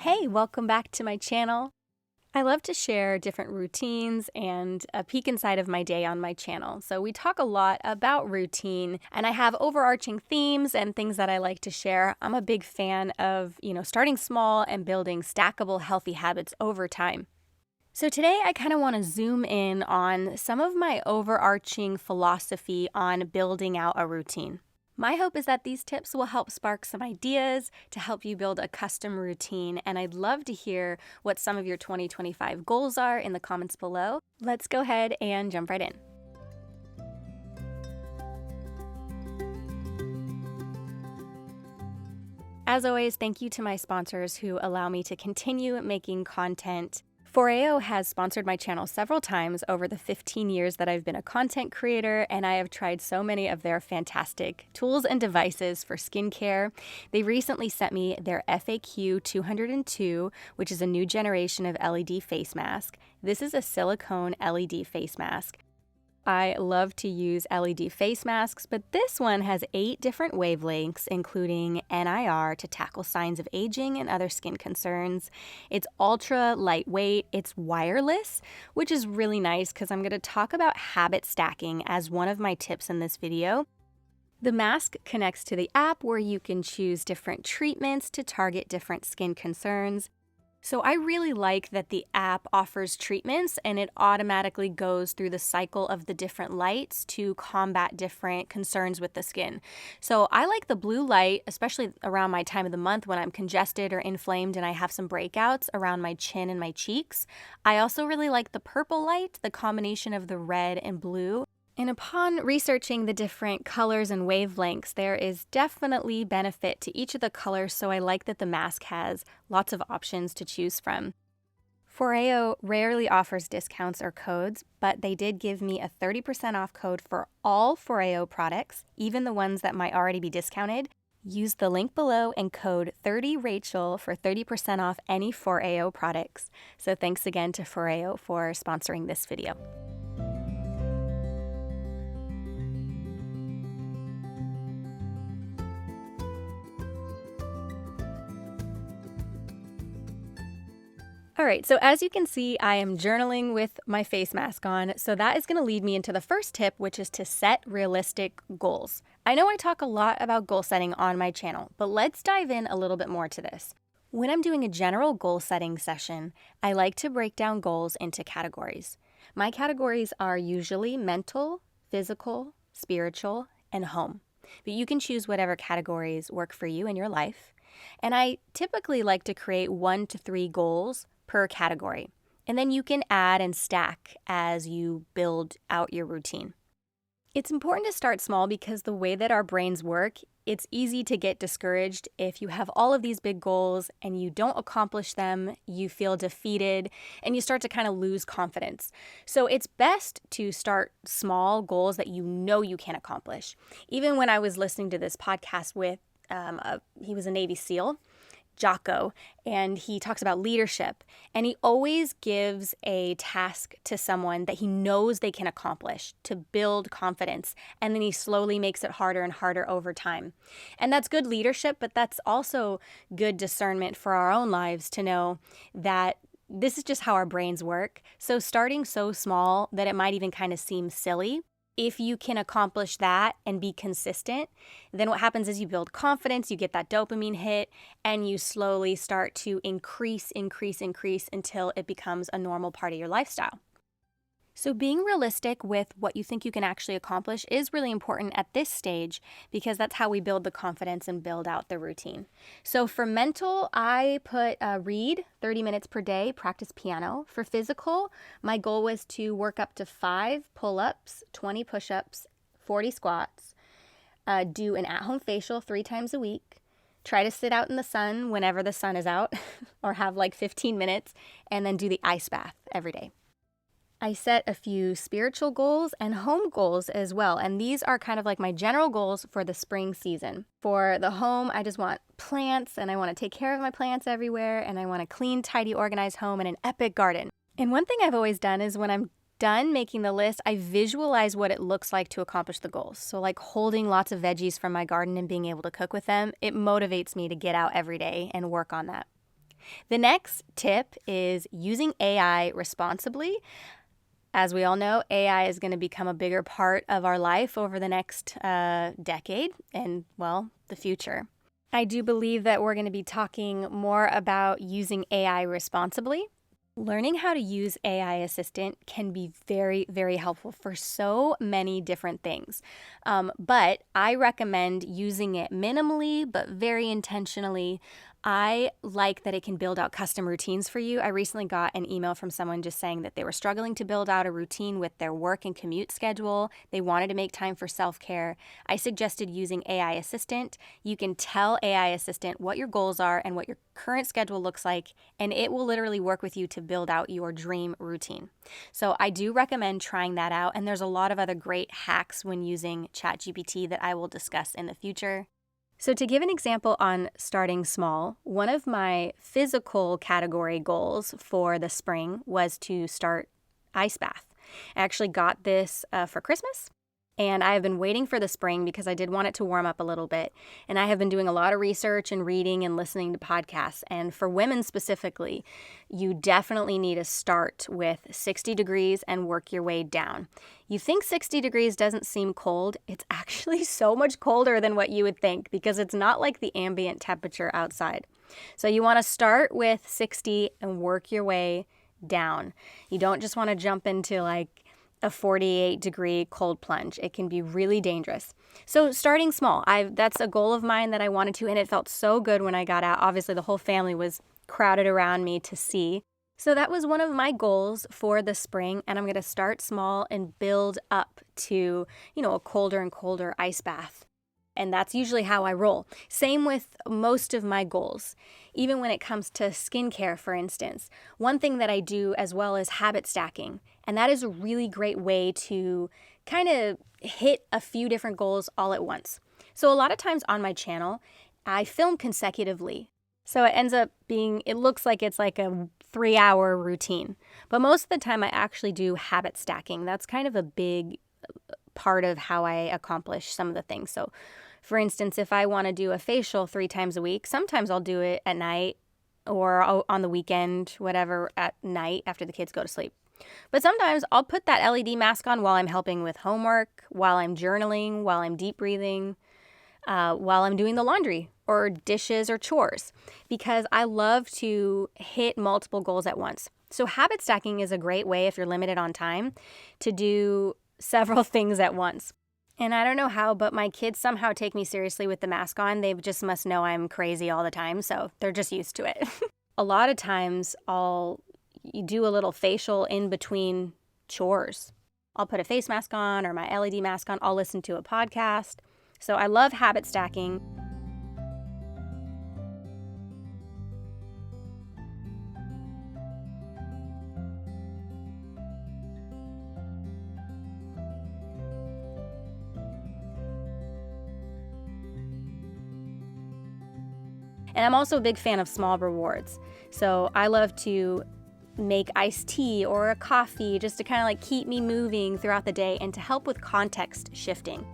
Hey, welcome back to my channel. I love to share different routines and a peek inside of my day on my channel. So we talk a lot about routine, and I have overarching themes and things that I like to share. I'm a big fan of, starting small and building stackable healthy habits over time. So today I kind of want to zoom in on some of my overarching philosophy on building out a routine. My hope is that these tips will help spark some ideas to help you build a custom routine, and I'd love to hear what some of your 2025 goals are in the comments below. Let's go ahead and jump right in. As always, thank you to my sponsors who allow me to continue making content. Foreo has sponsored my channel several times over the 15 years that I've been a content creator, and I have tried so many of their fantastic tools and devices for skincare. They recently sent me their FAQ 202, which is a new generation of LED face mask. This is a silicone LED face mask. I love to use LED face masks, but this one has 8 different wavelengths, including NIR to tackle signs of aging and other skin concerns. It's ultra lightweight, it's wireless, which is really nice because I'm going to talk about habit stacking as one of my tips in this video. The mask connects to the app where you can choose different treatments to target different skin concerns. So I really like that the app offers treatments and it automatically goes through the cycle of the different lights to combat different concerns with the skin. So I like the blue light, especially around my time of the month when I'm congested or inflamed and I have some breakouts around my chin and my cheeks. I also really like the purple light, the combination of the red and blue. And upon researching the different colors and wavelengths, there is definitely benefit to each of the colors, so I like that the mask has lots of options to choose from. Foreo rarely offers discounts or codes, but they did give me a 30% off code for all Foreo products, even the ones that might already be discounted. Use the link below and code 30Rachel for 30% off any Foreo products. So thanks again to Foreo for sponsoring this video. All right, so as you can see, I am journaling with my face mask on, so that is going to lead me into the first tip, which is to set realistic goals. I know I talk a lot about goal setting on my channel, but let's dive in a little bit more to this. When I'm doing a general goal setting session, I like to break down goals into categories. My categories are usually mental, physical, spiritual, and home, but you can choose whatever categories work for you in your life. And I typically like to create 1 to 3 goals per category. And then you can add and stack as you build out your routine. It's important to start small because the way that our brains work, it's easy to get discouraged if you have all of these big goals and you don't accomplish them, you feel defeated, and you start to kind of lose confidence. So it's best to start small goals that you know you can accomplish. Even when I was listening to this podcast with, he was a Navy SEAL, Jocko, and he talks about leadership, and he always gives a task to someone that he knows they can accomplish to build confidence, and then he slowly makes it harder and harder over time. And that's good leadership, but that's also good discernment for our own lives to know that this is just how our brains work. So starting so small that it might even kind of seem silly, if you can accomplish that and be consistent, then what happens is you build confidence, you get that dopamine hit, and you slowly start to increase until it becomes a normal part of your lifestyle. So being realistic with what you think you can actually accomplish is really important at this stage because that's how we build the confidence and build out the routine. So for mental, I put read 30 minutes per day, practice piano. For physical, my goal was to work up to 5 pull-ups, 20 push-ups, 40 squats, do an at-home facial 3 times a week, try to sit out in the sun whenever the sun is out or have like 15 minutes, and then do the ice bath every day. I set a few spiritual goals and home goals as well, and these are kind of like my general goals for the spring season. For the home, I just want plants, and I want to take care of my plants everywhere, and I want a clean, tidy, organized home and an epic garden. And one thing I've always done is when I'm done making the list, I visualize what it looks like to accomplish the goals. So like holding lots of veggies from my garden and being able to cook with them, it motivates me to get out every day and work on that. The next tip is using AI responsibly. As we all know, AI is going to become a bigger part of our life over the next decade and, well, the future. I do believe that we're going to be talking more about using AI responsibly. Learning how to use AI assistant can be very, very helpful for so many different things. But I recommend using it minimally, but very intentionally. I like that it can build out custom routines for you. I recently got an email from someone just saying that they were struggling to build out a routine with their work and commute schedule. They wanted to make time for self-care. I suggested using AI Assistant. You can tell AI Assistant what your goals are and what your current schedule looks like, and it will literally work with you to build out your dream routine. So I do recommend trying that out, and there's a lot of other great hacks when using ChatGPT that I will discuss in the future. So to give an example on starting small, one of my physical category goals for the spring was to start ice bath. I actually got this for Christmas, and I have been waiting for the spring because I did want it to warm up a little bit. And I have been doing a lot of research and reading and listening to podcasts. And for women specifically, you definitely need to start with 60 degrees and work your way down. You think 60 degrees doesn't seem cold. It's actually so much colder than what you would think because it's not like the ambient temperature outside. So you want to start with 60 and work your way down. You don't just want to jump into like a 48-degree cold plunge. It can be really dangerous. So starting small, that's a goal of mine that I wanted to, and it felt so good when I got out. Obviously, the whole family was crowded around me to see. So that was one of my goals for the spring, and I'm going to start small and build up to, a colder and colder ice bath. And that's usually how I roll. Same with most of my goals. Even when it comes to skincare, for instance. One thing that I do as well is habit stacking. And that is a really great way to kind of hit a few different goals all at once. So a lot of times on my channel, I film consecutively. So it ends up being, it looks like it's like a 3-hour routine. But most of the time I actually do habit stacking. That's kind of a big part of how I accomplish some of the things. So for instance, if I want to do a facial 3 times a week, sometimes I'll do it at night or on the weekend, whatever, at night after the kids go to sleep. But sometimes I'll put that LED mask on while I'm helping with homework, while I'm journaling, while I'm deep breathing, while I'm doing the laundry or dishes or chores, because I love to hit multiple goals at once. So habit stacking is a great way, if you're limited on time, to do several things at once. And I don't know how, but my kids somehow take me seriously with the mask on. They just must know I'm crazy all the time, so they're just used to it. A lot of times I'll do a little facial in between chores. I'll put a face mask on or my LED mask on. I'll listen to a podcast. So I love habit stacking. And I'm also a big fan of small rewards. So I love to make iced tea or a coffee just to kind of like keep me moving throughout the day and to help with context shifting.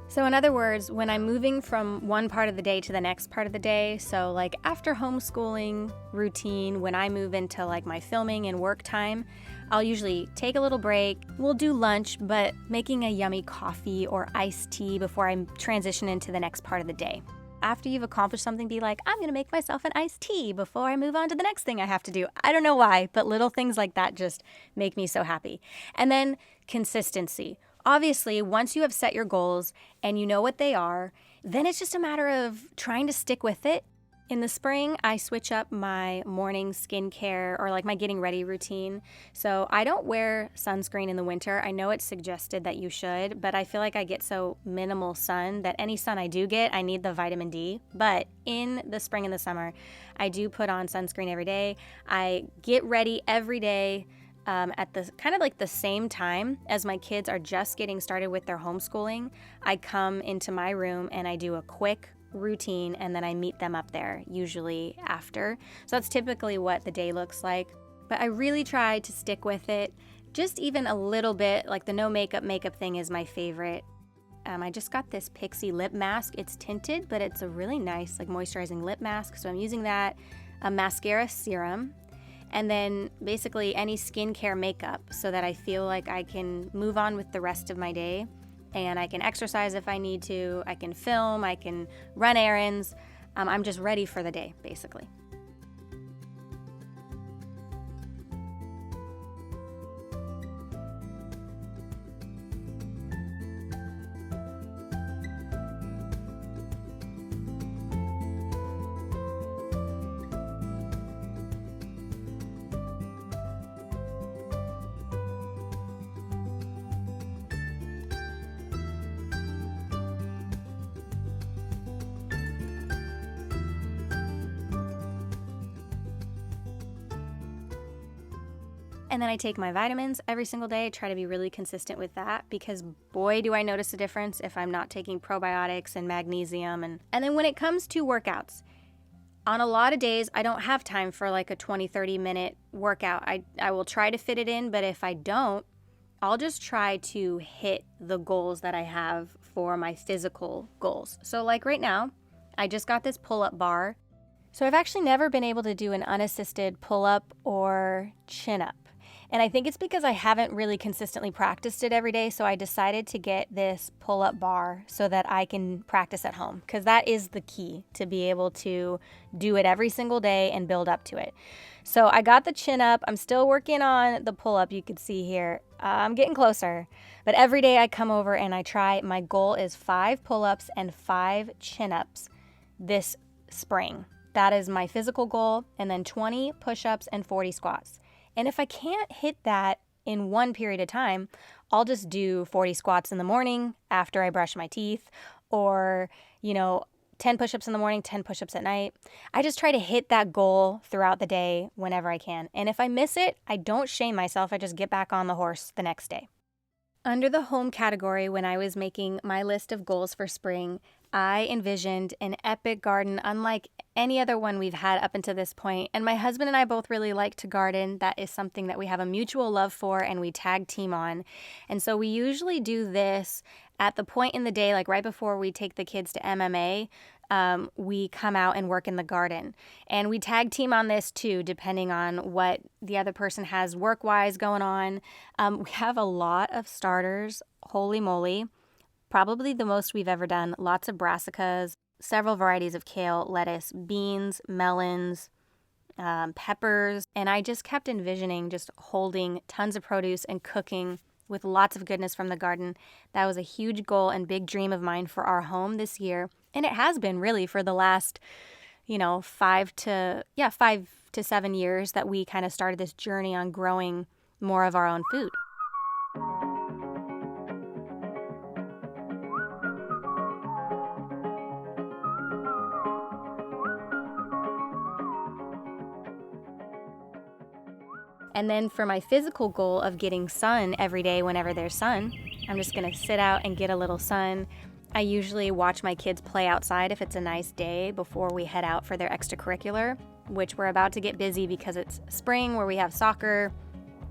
So in other words, when I'm moving from one part of the day to the next part of the day, so like after homeschooling routine, when I move into like my filming and work time, I'll usually take a little break. We'll do lunch, but making a yummy coffee or iced tea before I transition into the next part of the day. After you've accomplished something, be like, I'm going to make myself an iced tea before I move on to the next thing I have to do. I don't know why, but little things like that just make me so happy. And then consistency. Obviously, once you have set your goals and you know what they are, then it's just a matter of trying to stick with it. In the spring, I switch up my morning skincare or like my getting ready routine. So I don't wear sunscreen in the winter. I know it's suggested that you should, but I feel like I get so minimal sun that any sun I do get, I need the vitamin D. But in the spring and the summer, I do put on sunscreen every day. I get ready every day at the kind of like the same time as my kids are just getting started with their homeschooling. I come into my room and I do a quick routine and then I meet them up there usually after. So that's typically what the day looks like. But I really try to stick with it just even a little bit. Like the no makeup thing is my favorite. I just got this Pixie lip mask. It's tinted, but it's a really nice like moisturizing lip mask. So I'm using that. a mascara serum, and then basically any skincare makeup so that I feel like I can move on with the rest of my day and I can exercise if I need to, I can film, I can run errands. I'm just ready for the day, basically. And then I take my vitamins every single day. I try to be really consistent with that because boy, do I notice a difference if I'm not taking probiotics and magnesium. And then when it comes to workouts, on a lot of days, I don't have time for like a 20-30 minute workout. I will try to fit it in, but if I don't, I'll just try to hit the goals that I have for my physical goals. So like right now, I just got this pull-up bar. So I've actually never been able to do an unassisted pull-up or chin-up. And I think it's because I haven't really consistently practiced it every day, so I decided to get this pull-up bar so that I can practice at home, because that is the key to be able to do it every single day and build up to it. So I got the chin-up. I'm still working on the pull-up. You could see here. I'm getting closer. But every day I come over and I try. My goal is 5 pull-ups and 5 chin-ups this spring. That is my physical goal, and then 20 push-ups and 40 squats. And if I can't hit that in one period of time, I'll just do 40 squats in the morning after I brush my teeth, or, 10 push-ups in the morning, 10 push-ups at night. I just try to hit that goal throughout the day whenever I can. And if I miss it, I don't shame myself. I just get back on the horse the next day. Under the home category, when I was making my list of goals for spring, I envisioned an epic garden unlike any other one we've had up until this point. And my husband and I both really like to garden. That is something that we have a mutual love for and we tag team on. And so we usually do this at the point in the day, like right before we take the kids to MMA. We come out and work in the garden. And we tag team on this too, depending on what the other person has work-wise going on. We have a lot of starters, holy moly. Probably the most we've ever done. Lots of brassicas, several varieties of kale, lettuce, beans, melons, peppers. And I just kept envisioning just holding tons of produce and cooking with lots of goodness from the garden. That was a huge goal and big dream of mine for our home this year. And it has been really for the last, 5 to 7 years that we kind of started this journey on growing more of our own food. And then for my physical goal of getting sun every day whenever there's sun, I'm just going to sit out and get a little sun. I usually watch my kids play outside if it's a nice day before we head out for their extracurricular, which we're about to get busy because it's spring where we have soccer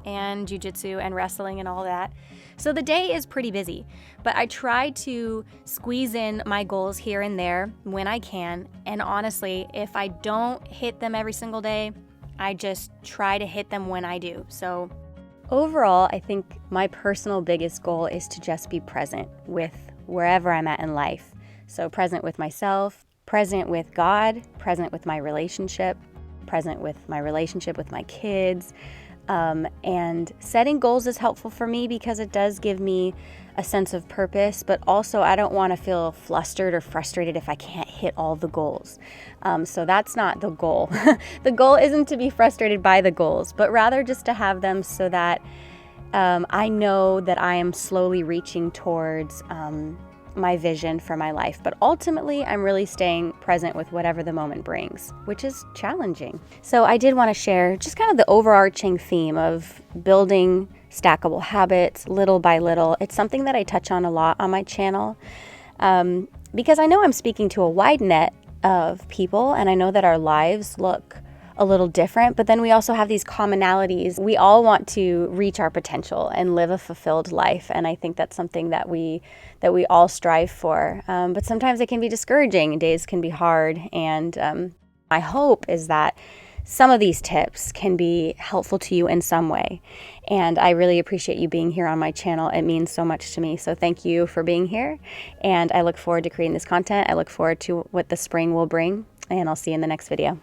and jiu-jitsu and wrestling and all that. So the day is pretty busy, but I try to squeeze in my goals here and there when I can. And honestly, if I don't hit them every single day, I just try to hit them when I do. So overall, I think my personal biggest goal is to just be present with wherever I'm at in life. So present with myself, present with God, present with my relationship, present with my relationship with my kids. And setting goals is helpful for me because it does give me a sense of purpose, but also I don't want to feel flustered or frustrated if I can't hit all the goals. So that's not the goal. The goal isn't to be frustrated by the goals, but rather just to have them so that I know that I am slowly reaching towards my vision for my life. But ultimately, I'm really staying present with whatever the moment brings, which is challenging. So I did want to share just kind of the overarching theme of building stackable habits little by little. It's something that I touch on a lot on my channel because I know I'm speaking to a wide net of people, and I know that our lives look a little different, but then we also have these commonalities. We all want to reach our potential and live a fulfilled life, and I think that's something that we all strive for. But sometimes it can be discouraging. Days can be hard, and My hope is that some of these tips can be helpful to you in some way. And I really appreciate you being here on my channel. It means so much to me. So thank you for being here. And I look forward to creating this content. I look forward to what the spring will bring. And I'll see you in the next video.